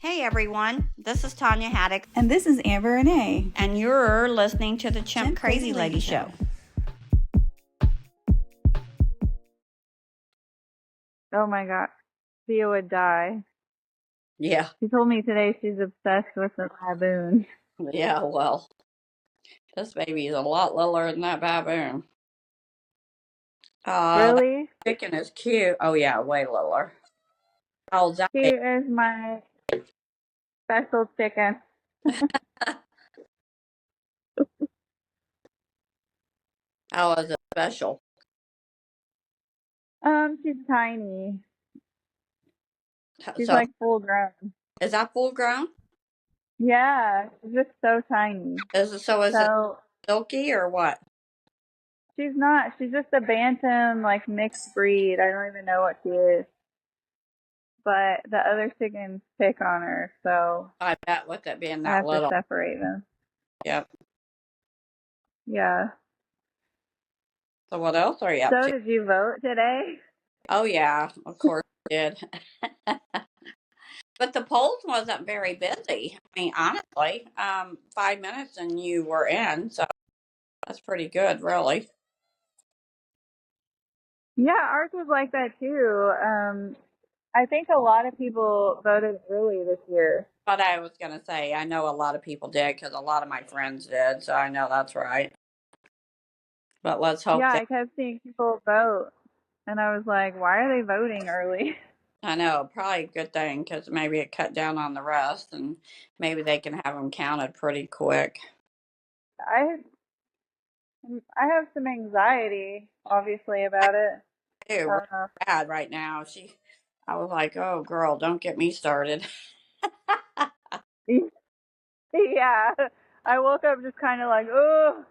Hey everyone, this is Tonia Haddix. And this is Amber Renee. And you're listening to the Chimp Crazy Lady Show. Oh my god. Thea would die. Yeah. She told me today she's obsessed with the baboon. Yeah, well, this baby is a lot littler than that baboon. Really? That chicken is cute. Oh yeah, way littler. How old's that She baby? is my special chicken. How is it special? She's tiny. She's So, like full grown. is that full grown? Yeah, she's just so tiny. Is it silky or what? She's not. She's just a bantam, like, mixed breed. I don't even know what she is. But the other chickens pick on her, so I bet with it being I that have little. to separate them. Yep. Yeah. So what else are you up So to? did you vote today? Oh yeah, of course I did. But the polls wasn't very busy. I mean, honestly, 5 minutes and you were in, so that's pretty good, really. Yeah, ours was like that too. I think a lot of people voted early this year. But I was going to say, I know a lot of people did because a lot of my friends did, so I know that's right. But let's hope Yeah, that. I kept seeing people vote, and I was like, why are they voting early? I know, probably a good thing because maybe it cut down on the rest and maybe they can have them counted pretty quick. I I have some anxiety, obviously, about it. Ew, really bad right now. I was like, oh, girl, don't get me started. Yeah, I woke up just kind of like, oh.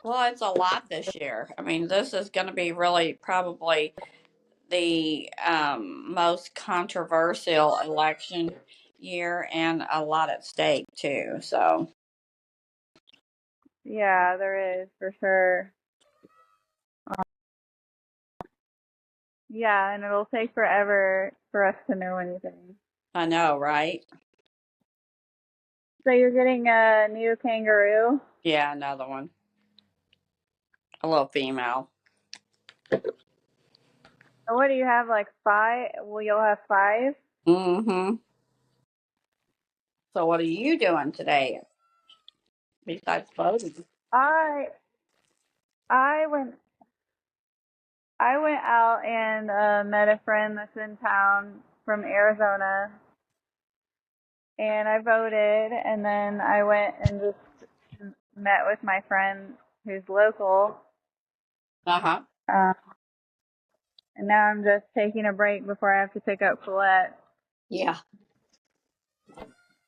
Well, it's a lot this year. I mean, this is going to be really probably the most controversial election year and a lot at stake, too. So, Yeah, there is for sure. Yeah, and it'll take forever for us to know anything. I know, right? So you're getting a new kangaroo? Yeah, another one. A little female. What do you have, like 5? Well, you'll have 5? Mm-hmm. So what are you doing today besides voting? I I went out and met a friend that's in town from Arizona, and I voted, and then I went and just met with my friend who's local. Uh-huh. And now I'm just taking a break before I have to pick up Colette. Yeah.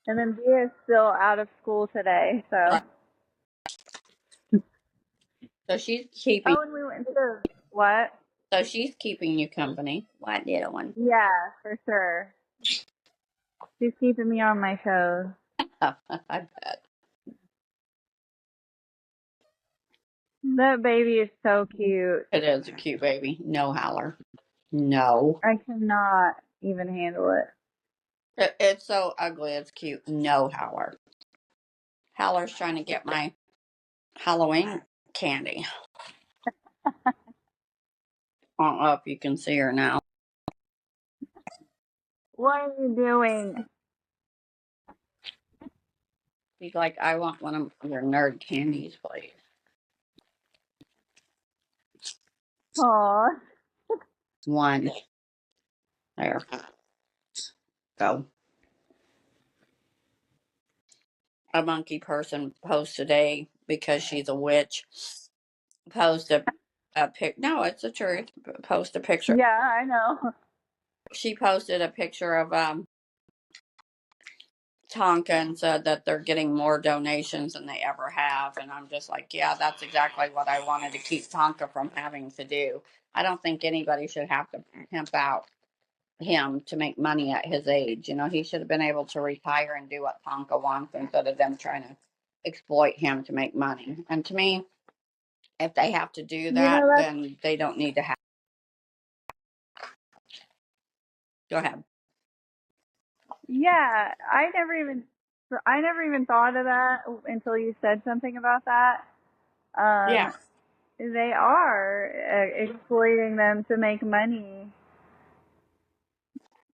And then Bea is still out of school today, so. Right. So she's keeping. Oh, and we went to what? So she's keeping you company. What little one? Yeah, for sure. She's keeping me on my toes. I bet. That baby is so cute. It is a cute baby. No howler. No. I cannot even handle it. It's so ugly. It's cute. No howler. Howler's trying to get my Halloween candy. I don't know if you can see her now. What are you doing? She's like, I want one of your nerd candies, please. Aw. One. There. Go. A monkey person posted today because she's a witch. Post a pic. No, it's the truth. Post a picture. Yeah, I know. She posted a picture of Tonka and said that they're getting more donations than they ever have. And I'm just like, yeah, that's exactly what I wanted to keep Tonka from having to do. I don't think anybody should have to pimp out him to make money at his age. You know, he should have been able to retire and do what Tonka wants instead of them trying to exploit him to make money. And to me, if they have to do that, then they don't need to have. Go ahead. Yeah, I never even thought of that until you said something about that. Yeah. They are exploiting them to make money.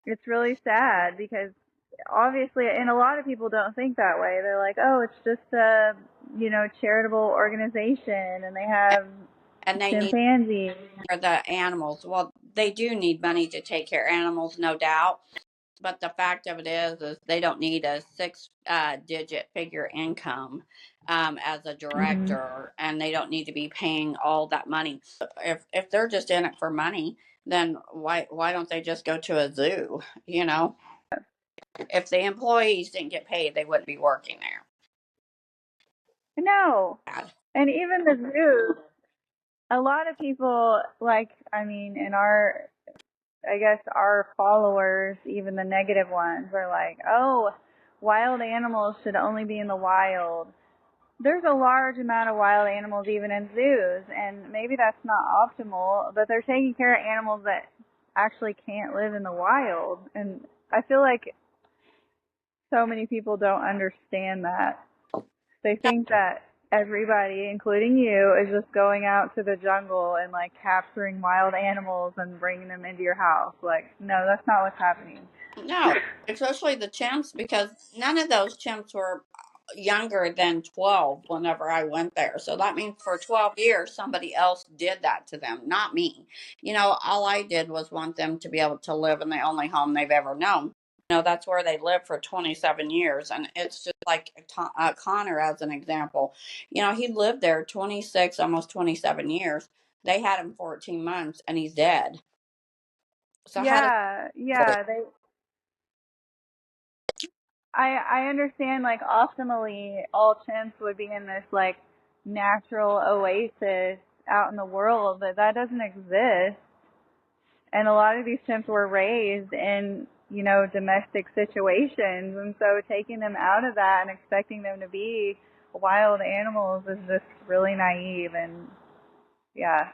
It's really sad because obviously, and a lot of people don't think that way. They're like, oh, it's just a, charitable organization and they have And they need chimpanzees. for the animals. Well, they do need money to take care of animals, no doubt. But the fact of it is they don't need a six digit figure income as a Hmm. director, and they don't need to be paying all that money. If they're just in it for money, then why don't they just go to a zoo? You know, if the employees didn't get paid, they wouldn't be working No. there. And even the zoo, a lot of people, like, I mean, I guess our followers, even the negative ones, are like, oh, wild animals should only be in the wild. There's a large amount of wild animals even in zoos, and maybe that's not optimal, but they're taking care of animals that actually can't live in the wild. And I feel like so many people don't understand that. They think that everybody, including you, is just going out to the jungle and like capturing wild animals and bringing them into your house. Like, no, that's not what's happening. No, especially the chimps, because none of those chimps were younger than 12 whenever I went there. So that means for 12 years, somebody else did that to them, not me. All I did was want them to be able to live in the only home they've ever known. That's where they lived for 27 years. And it's just like Connor, as an example. He lived there 26, almost 27 years. They had him 14 months and he's dead. So how does Yeah, it? yeah, I understand like optimally all chimps would be in this like natural oasis out in the world, but that doesn't exist. And a lot of these chimps were raised in, domestic situations, and so taking them out of that and expecting them to be wild animals is just really naive, and yeah,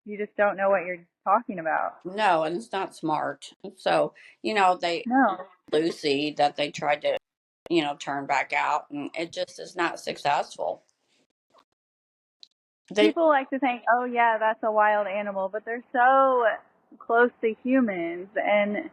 you just don't know what you're talking about. No, and it's not smart. So, they No. Lucy that they tried to, turn back out, and it just is not successful. They People like to think, oh yeah, that's a wild animal, but they're so close to humans and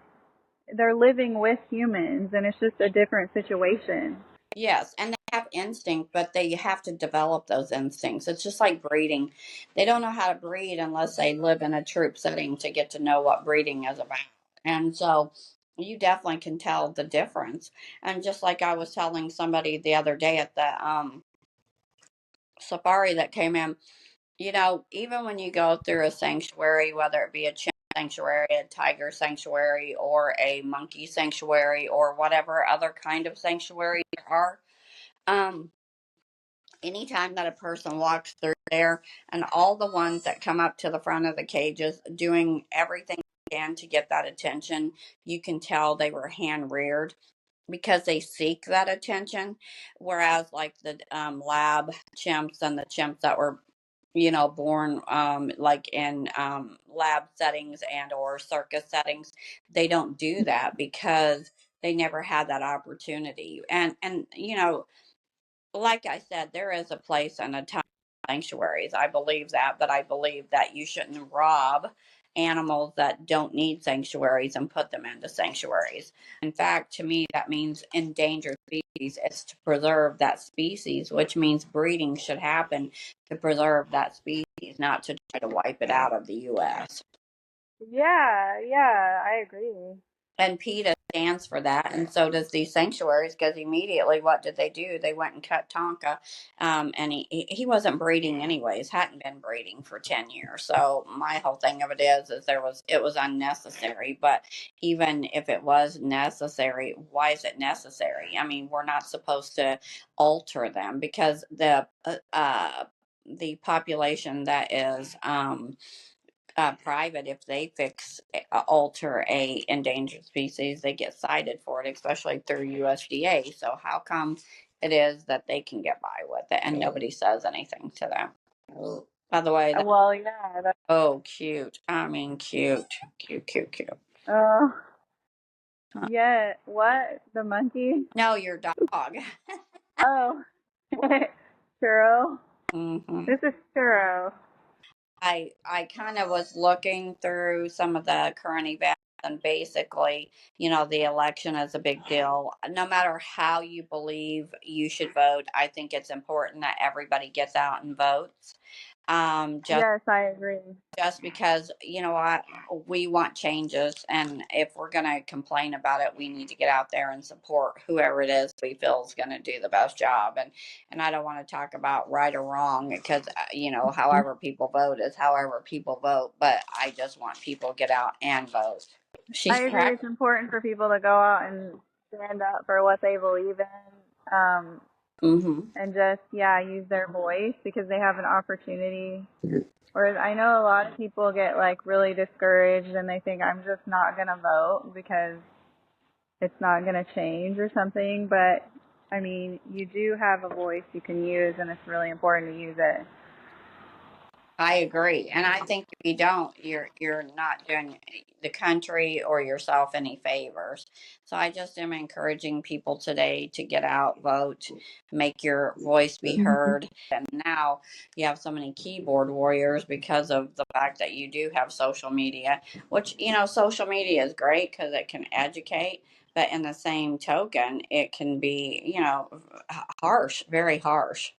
they're living with humans and it's just a different situation. Yes, and they have instinct, but they have to develop those instincts. It's just like breeding. They don't know how to breed unless they live in a troop setting to get to know what breeding is about. And so you definitely can tell the difference. And just like I was telling somebody the other day at the safari that came in, even when you go through a sanctuary, whether it be a chimp sanctuary, a tiger sanctuary, or a monkey sanctuary, or whatever other kind of sanctuary there are, um, anytime that a person walks through there, and all the ones that come up to the front of the cages doing everything they can to get that attention, you can tell they were hand reared because they seek that attention. Whereas, like the lab chimps and the chimps that were, born like in lab settings and or circus settings, they don't do that because they never had that opportunity. And like I said, there is a place and a time for sanctuaries. I believe that, but I believe that you shouldn't rob animals that don't need sanctuaries and put them into sanctuaries. In fact, to me, that means endangered species. It's to preserve that species, which means breeding should happen to preserve that species, not to try to wipe it out of the U.S. Yeah, yeah, I agree. And PETA stands for that, and so does these sanctuaries. Because immediately, what did they do? They went and cut Tonka, and he wasn't breeding anyways. Hadn't been breeding for 10 years. So my whole thing of it is it was unnecessary. But even if it was necessary, why is it necessary? I mean, we're not supposed to alter them because the population that is private, if they alter a endangered species, they get cited for it, especially through USDA. So how come it is that they can get by with it and nobody says anything to them? By the way, Well, yeah, oh, cute. I mean, cute, cute, cute, cute. uh, Yeah, what? The monkey? No, your dog. Oh, churro. hmm This is churro. I kind of was looking through some of the current events, and basically, the election is a big deal. No matter how you believe you should vote, I think it's important that everybody gets out and votes. Just Yes, I agree. because what, we want changes, and if we're going to complain about it, we need to get out there and support whoever it is we feel is going to do the best job. And I don't want to talk about right or wrong, because however people vote is however people vote, but I just want people to get out and vote. I She's agree. correct. It's important for people to go out and stand up for what they believe in, hmm and just use their voice because they have an opportunity. Whereas I know a lot of people get like really discouraged and they think I'm just not gonna vote because it's not gonna change or something. But I mean, you do have a voice you can use, and it's really important to use it. I agree, and I think if you don't, you're not doing the country or yourself any favors. So I just am encouraging people today to get out, vote, make your voice be heard. And now you have so many keyboard warriors because of the fact that you do have social media, which social media is great because it can educate, but in the same token, it can be harsh, very harsh.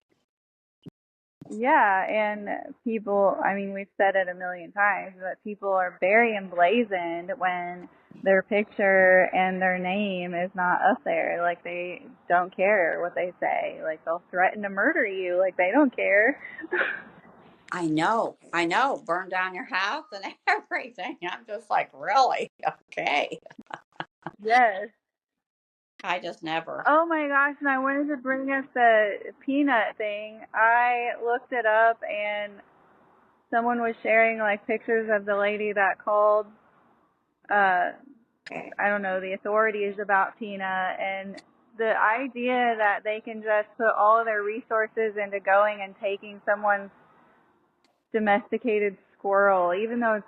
Yeah, and people, I mean, we've said it a million times, but people are very emblazoned when their picture and their name is not up there. Like, they don't care what they say. Like, they'll threaten to murder you. Like, they don't care. I know. Burn down your house and everything. I'm just like, really? Okay. Yes. I just never. Oh my gosh, and I wanted to bring up the peanut thing. I looked it up, and someone was sharing, like, pictures of the lady that called uh I don't know, the authorities about Tina, and the idea that they can just put all of their resources into going and taking someone's domesticated squirrel, even though it's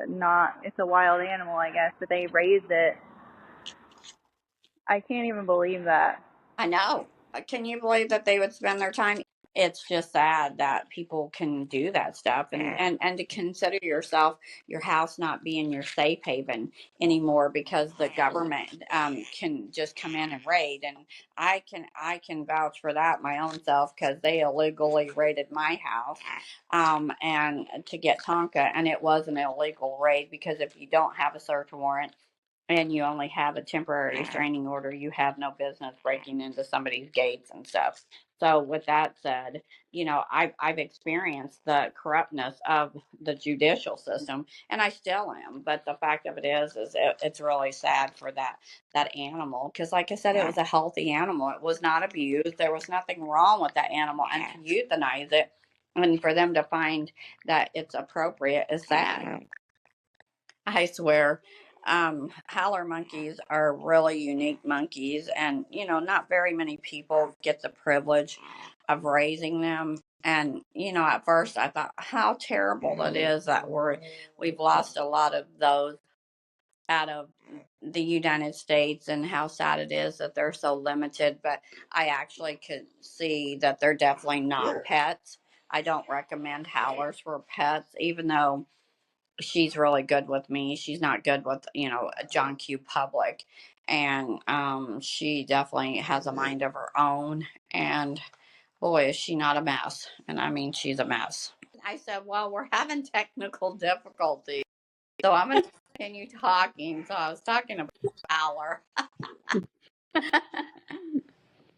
not, it's a wild animal, I guess, but they raised it. I can't even believe that. I know. Can you believe that they would spend their time? It's just sad that people can do that stuff, and to consider your house not being your safe haven anymore because the government can just come in and raid. And I can vouch for that my own self because they illegally raided my house, and to get Tonka, and it was an illegal raid because if you don't have a search warrant and you only have a temporary restraining order, you have no business breaking into somebody's gates and stuff. So, with that said, I've experienced the corruptness of the judicial system, and I still am. But the fact of it is it's really sad for that animal because, like I said, it was a healthy animal. It was not abused. There was nothing wrong with that animal, and to euthanize it, and for them to find that it's appropriate is sad. I swear. Howler monkeys are really unique monkeys, and not very many people get the privilege of raising them. And at first I thought how terrible it is that we've lost a lot of those out of the United States, and how sad it is that they're so limited. But I actually could see that they're definitely not pets. I don't recommend howlers for pets, even though she's really good with me. She's not good with, John Q. Public. And she definitely has a mind of her own. And boy, is she not a mess. And I mean, she's a mess. I said, well, we're having technical difficulties. So I'm going to continue talking. So I was talking about Fowler.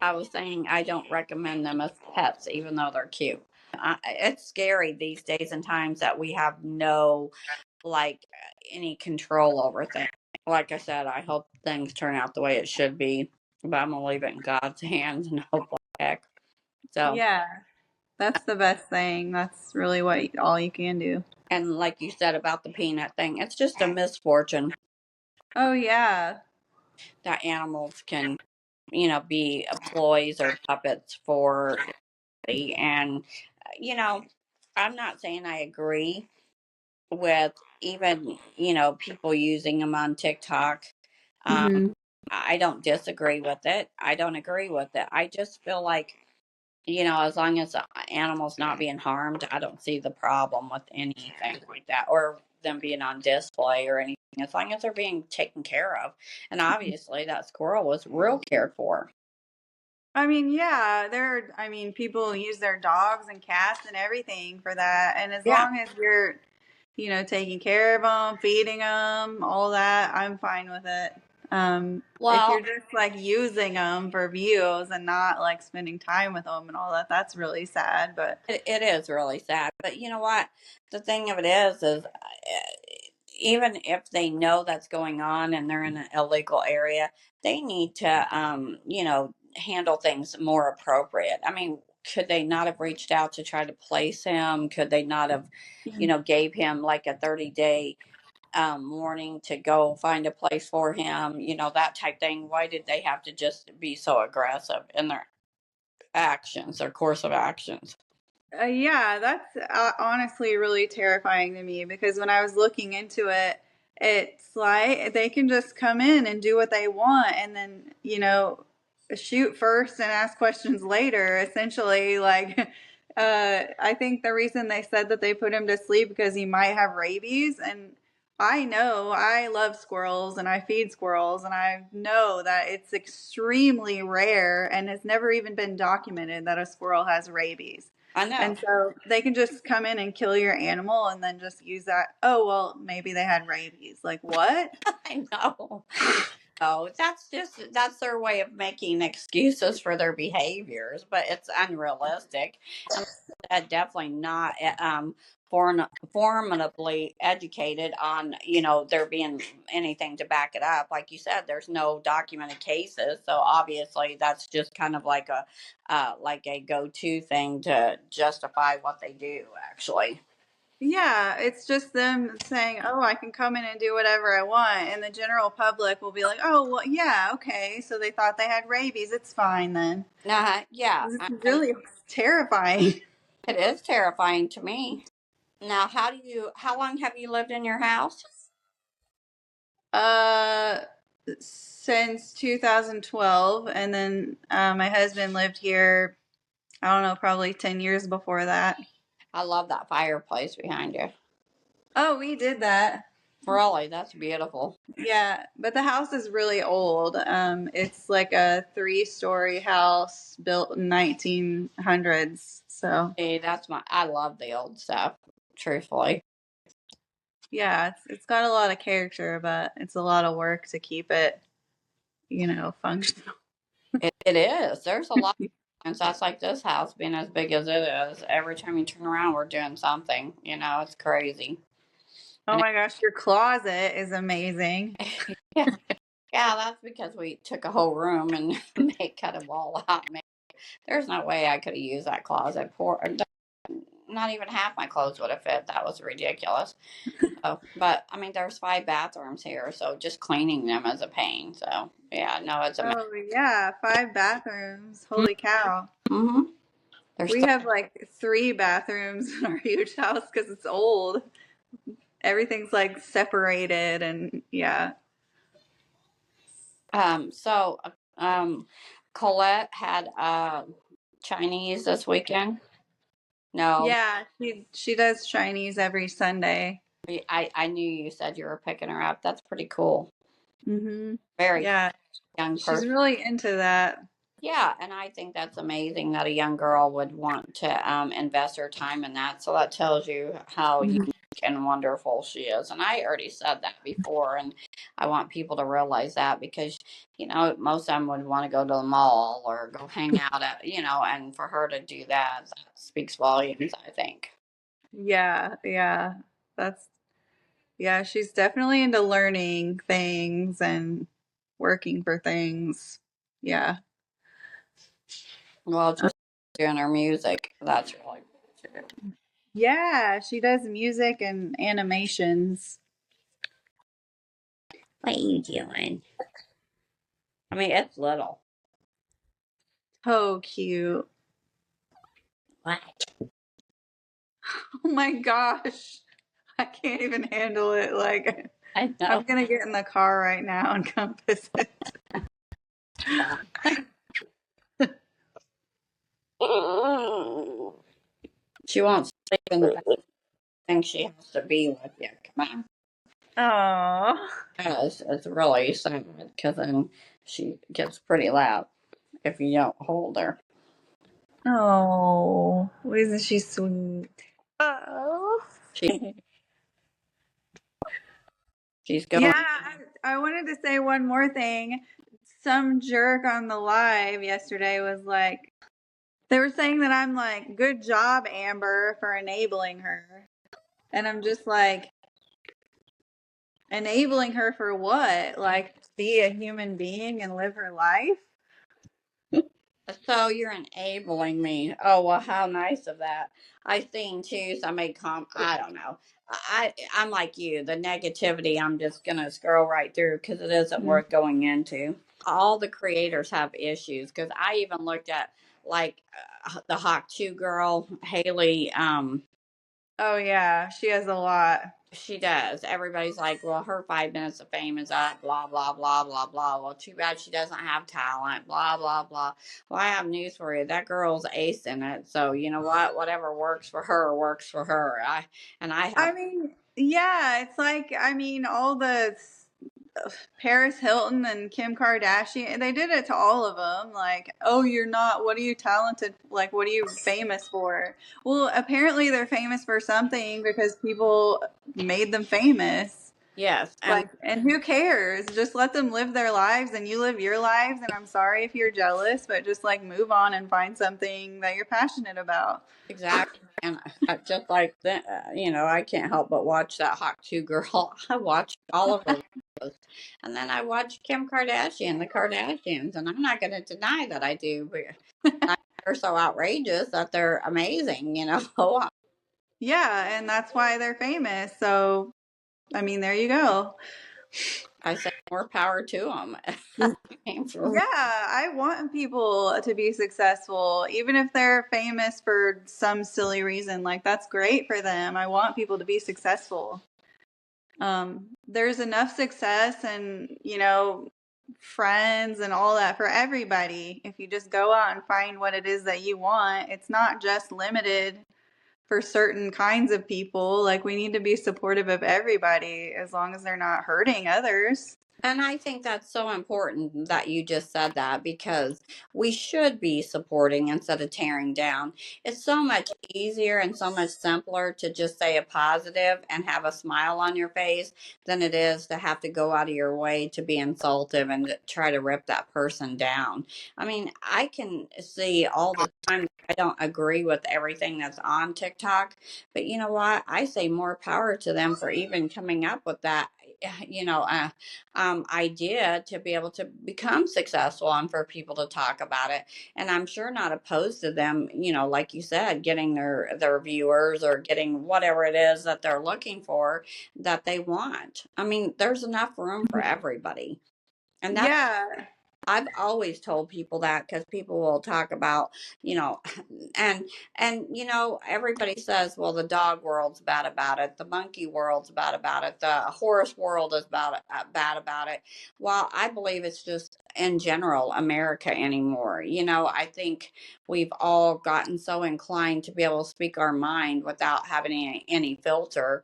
I was saying I don't recommend them as pets, even though they're cute. It's scary these days and times that we have no like any control over things. Like I said, I hope things turn out the way it should be, but I'm gonna leave it in God's hands and hope like heck. So, Yeah, that's the best thing. That's really what all you can do. and like you said about the peanut thing, it's just a misfortune Oh yeah. that animals can, be ploys or puppets for, and you know, I'm not saying I agree with even people using them on TikTok. Hmm. I don't disagree with it. I don't agree with it. I just feel like, as long as the animal's not being harmed, I don't see the problem with anything like that, or them being on display or anything, as long as they're being taken care of. And obviously, that squirrel was real cared for. I mean, yeah, people use their dogs and cats and everything for that. And as Yeah. long as you're, taking care of them, feeding them, all that, I'm fine with it. If you're Well, just like using them for views and not like spending time with them and all that, that's really sad. But it is really sad. But you know what? The thing of it is even if they know that's going on and they're in an illegal area, they need to, handle things more appropriate. I mean, could they not have reached out to try to place him? Could they not have, gave him like a 30-day warning to go find a place for him? That type thing. Why did they have to just be so aggressive in their actions, their course of actions? Yeah, that's honestly really terrifying to me because when I was looking into it, it's like they can just come in and do what they want and then, shoot first and ask questions later. Essentially, like, I think the reason they said that they put him to sleep because he might have rabies. And I know I love squirrels and I feed squirrels, and I know that it's extremely rare and has never even been documented that a squirrel has rabies. I know. And so they can just come in and kill your animal and then just use that. Oh, well, maybe they had rabies. Like, what? I know. Oh, that's their way of making excuses for their behaviors, but it's unrealistic. And like I said, definitely not formidably educated on, there being anything to back it up. Like you said, there's no documented cases, so obviously that's just kind of like a go-to thing to justify what they do, actually. Yeah, it's just them saying, oh, I can come in and do whatever I want. And the general public will be like, oh, well, yeah, okay. So they thought they had rabies. It's fine then. Yeah, This is really terrifying. it is terrifying to me. Now, how long have you lived in your house? Uh, since 2012. And then my husband lived here, I don't know, probably 10 years before that. I love that fireplace behind you. Oh, we did that. Really, that's beautiful. Yeah, but the house is really old. It's like a three-story house built in 1900s. So See, I love the old stuff, truthfully. yeah, it's got a lot of character, but it's a lot of work to keep it, functional. It is. There's a lot of times that's like this house being as big as it is. Every time you turn around, we're doing something. It's crazy. Oh And my gosh, your closet is amazing. yeah, yeah, that's because we took a whole room and cut a wall out. There's no way I could have used that closet. Not even half my clothes would have fit. That was ridiculous. So, but I mean, there's 5 bathrooms here, so just cleaning them is a pain. So, yeah, no, it's a mess. Oh yeah, 5 bathrooms. Holy cow. Mm-hmm. There's We have like 3 bathrooms in our huge house because it's old. Everything's like separated and yeah. so Colette had Chinese this weekend. No, Yeah, she does Chinese every Sunday. I knew you said you were picking her up. That's pretty cool. Mhm. Very cool Yeah, young she's person. really into that. Yeah, and I think that's amazing that a young girl would want to invest her time in that. So that tells you how Mhm. unique and wonderful she is. And I already said that before, and I want people to realize that because, most of them would want to go to the mall or go hang out and for her to do that speaks volumes, I think. Yeah, yeah. That's yeah, she's definitely into learning things and working for things. Yeah. Well, just doing her music, that's really cool too. Yeah, she does music and animations. What are you doing? I mean, it's little. So cute. What? Oh my gosh. I can't even handle it. Like, I know. I'm gonna get in the car right now and come visit. She won't sleep in the bed. Thinks she has to be with you. Come on. Oh, It's really sad because then she gets pretty loud if you don't hold her. oh, isn't she sweet? Oh. She she's Yeah, going. I wanted to say one more thing. Some jerk on the live yesterday was like, they were saying that I'm like, good job, Amber, for enabling her. And I'm just like, enabling her for what? Like, be a human being and live her life? So you're enabling me. Oh well, how nice of that. I seen too. Somebody I don't know. I'm like you. The negativity. I'm just gonna scroll right through because it isn't Mm. worth going into. All the creators have issues because I even looked at like the Hawk 2 girl Haley. Oh, yeah, she has a lot. She does. Everybody's like, well, her 5 minutes of fame is up, blah, blah, blah, blah, blah. Well, too bad she doesn't have talent, blah, blah, blah. Well, I have news for you. That girl's ace in it. So, you know what? Whatever works for her works for her. I I have, mean, yeah, it's like, I mean, all the Paris Hilton and Kim Kardashian, they did it to all of them. Like, oh, you're not, what are you talented? Like, what are you famous for? Well, apparently they're famous for something because people made them famous. yes. And Like, and who cares? Just let them live their lives and you live your lives. And I'm sorry if you're jealous, but just like move on and find something that you're passionate about. exactly. And just like that, I can't help but watch that Hawk 2 girl. I watch all of her videos. And then I watch Kim Kardashian, the Kardashians. And I'm not going to deny that I do. But they're so outrageous that they're amazing. Yeah, and that's why they're famous. So, I mean, there you go. I say more power to them. Yeah, I want people to be successful, even if they're famous for some silly reason. Like, that's great for them. I want people to be successful. There's enough success and, friends and all that for everybody. If you just go out and find what it is that you want, it's not just limited for certain kinds of people. Like, we need to be supportive of everybody as long as they're not hurting others. And I think that's so important that you just said that because we should be supporting instead of tearing down. It's so much easier and so much simpler to just say a positive and have a smile on your face than it is to have to go out of your way to be insultive and to try to rip that person down. I mean, I can see all the time I don't agree with everything that's on TikTok, but you know what? I say more power to them for even coming up with that. You know, idea to be able to become successful and for people to talk about it. And I'm sure not opposed to them, like you said, getting their viewers or getting whatever it is that they're looking for that they want. I mean, there's enough room for everybody. And that's Yeah. I've always told people that because people will talk about, you know, and everybody says, well, the dog world's bad about it, the monkey world's bad about it, the horse world is bad about it. Well, I believe it's just in general America anymore. I think we've all gotten so inclined to be able to speak our mind without having any filter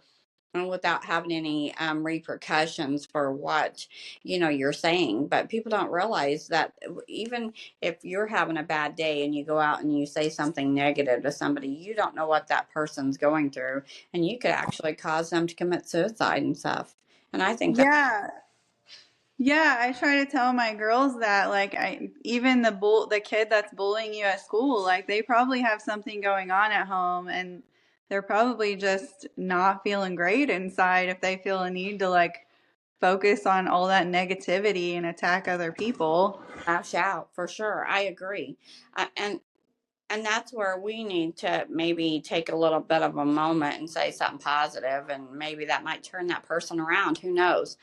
and without having any repercussions for what you're saying. But people don't realize that even if you're having a bad day and you go out and you say something negative to somebody, you don't know what that person's going through, and you could actually cause them to commit suicide and stuff. And I think that Yeah. Yeah, I try to tell my girls that, like, even the kid that's bullying you at school, like, they probably have something going on at home and they're probably just not feeling great inside if they feel a need to, like, focus on all that negativity and attack other people. lash out for sure. I agree. And that's where we need to maybe take a little bit of a moment and say something positive, and maybe that might turn that person around. Who knows?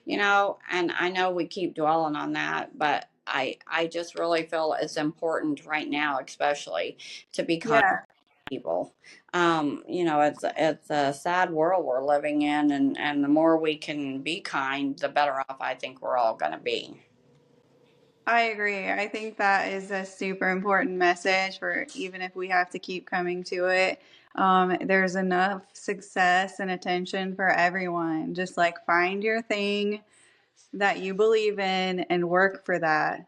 And I know we keep dwelling on that, but I just really feel it's important right now, especially to be kind Yeah. people. It's a sad world we're living in, and the more we can be kind, the better off I think we're all going to be. I agree. I think that is a super important message for even if we have to keep coming to it. There's enough success and attention for everyone. Just like find your thing that you believe in and work for that.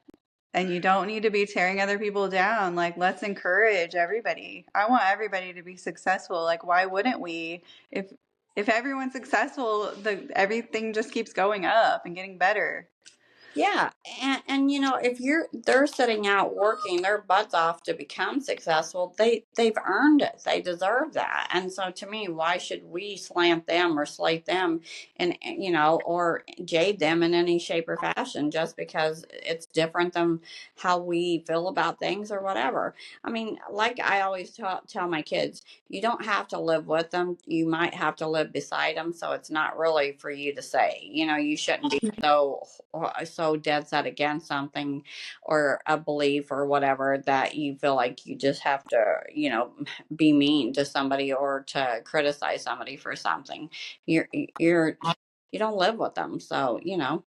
And you don't need to be tearing other people down. Like, let's encourage everybody. I want everybody to be successful. Like, why wouldn't we? If everyone's successful, everything just keeps going up and getting better. Yeah, and if they're sitting out working their butts off to become successful, they've earned it. They deserve that. And so to me, why should we slant them or slate them and or jade them in any shape or fashion just because it's different than how we feel about things or whatever. I mean, like I always tell my kids, you don't have to live with them. You might have to live beside them, so it's not really for you to say. You shouldn't be so dead set against something or a belief or whatever that you feel like you just have to be mean to somebody or to criticize somebody for something. You don't live with them, so you can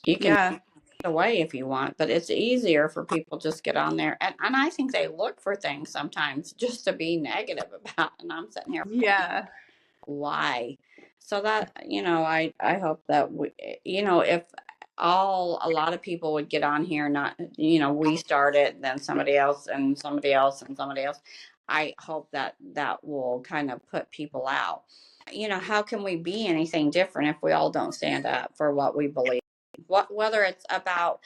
Yeah. get away if you want, but it's easier for people just get on there and I think they look for things sometimes just to be negative about, and I'm sitting here Yeah. why. So that I hope that if a lot of people would get on here, not we start it, then somebody else and somebody else and somebody else. I hope that will kind of put people out. How can we be anything different if we all don't stand up for what we believe? Whether it's about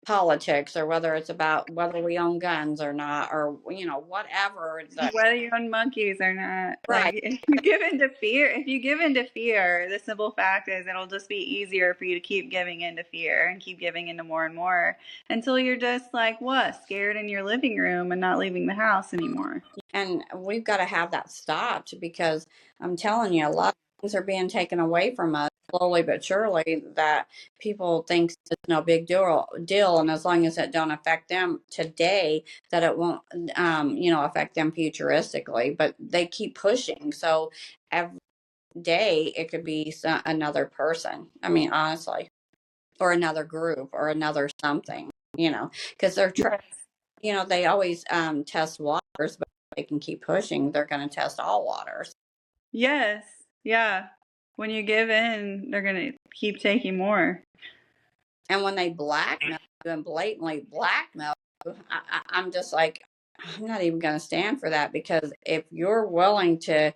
politics, or whether it's about whether we own guns or not, or whatever Whether you own monkeys or not. right. Like, if you give into fear, the simple fact is it'll just be easier for you to keep giving into fear and keep giving into more and more until you're just like, scared in your living room and not leaving the house anymore. And we've got to have that stopped, because I'm telling you, a lot of things are being taken away from us slowly but surely, that people think it's no big deal, and as long as it don't affect them today, that it won't affect them futuristically. But they keep pushing, so every day it could be another person, I mean, honestly, or another group or another something, because they're they always test waters, but they can keep pushing, they're going to test all waters. Yes. Yeah. When you give in, they're going to keep taking more. And when they blackmail you and blatantly blackmail you, I'm just like, I'm not even going to stand for that, because if you're willing to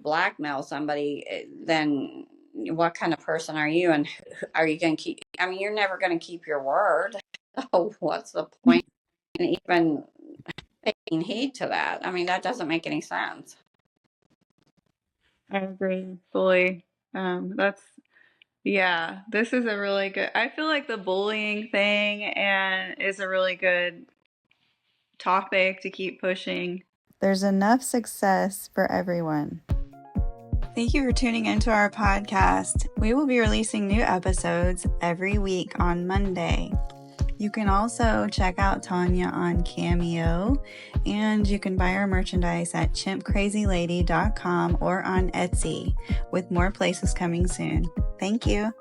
blackmail somebody, then what kind of person are you, and are you going to keep? I mean, you're never going to keep your word. So what's the point in even taking heed to that? I mean, that doesn't make any sense. I agree fully. This is a really good, I feel like the bullying thing is a really good topic to keep pushing. There's enough success for everyone. Thank you for tuning into our podcast. We will be releasing new episodes every week on Monday. You can also check out Tonia on Cameo, and you can buy our merchandise at chimpcrazylady.com or on Etsy, with more places coming soon. Thank you.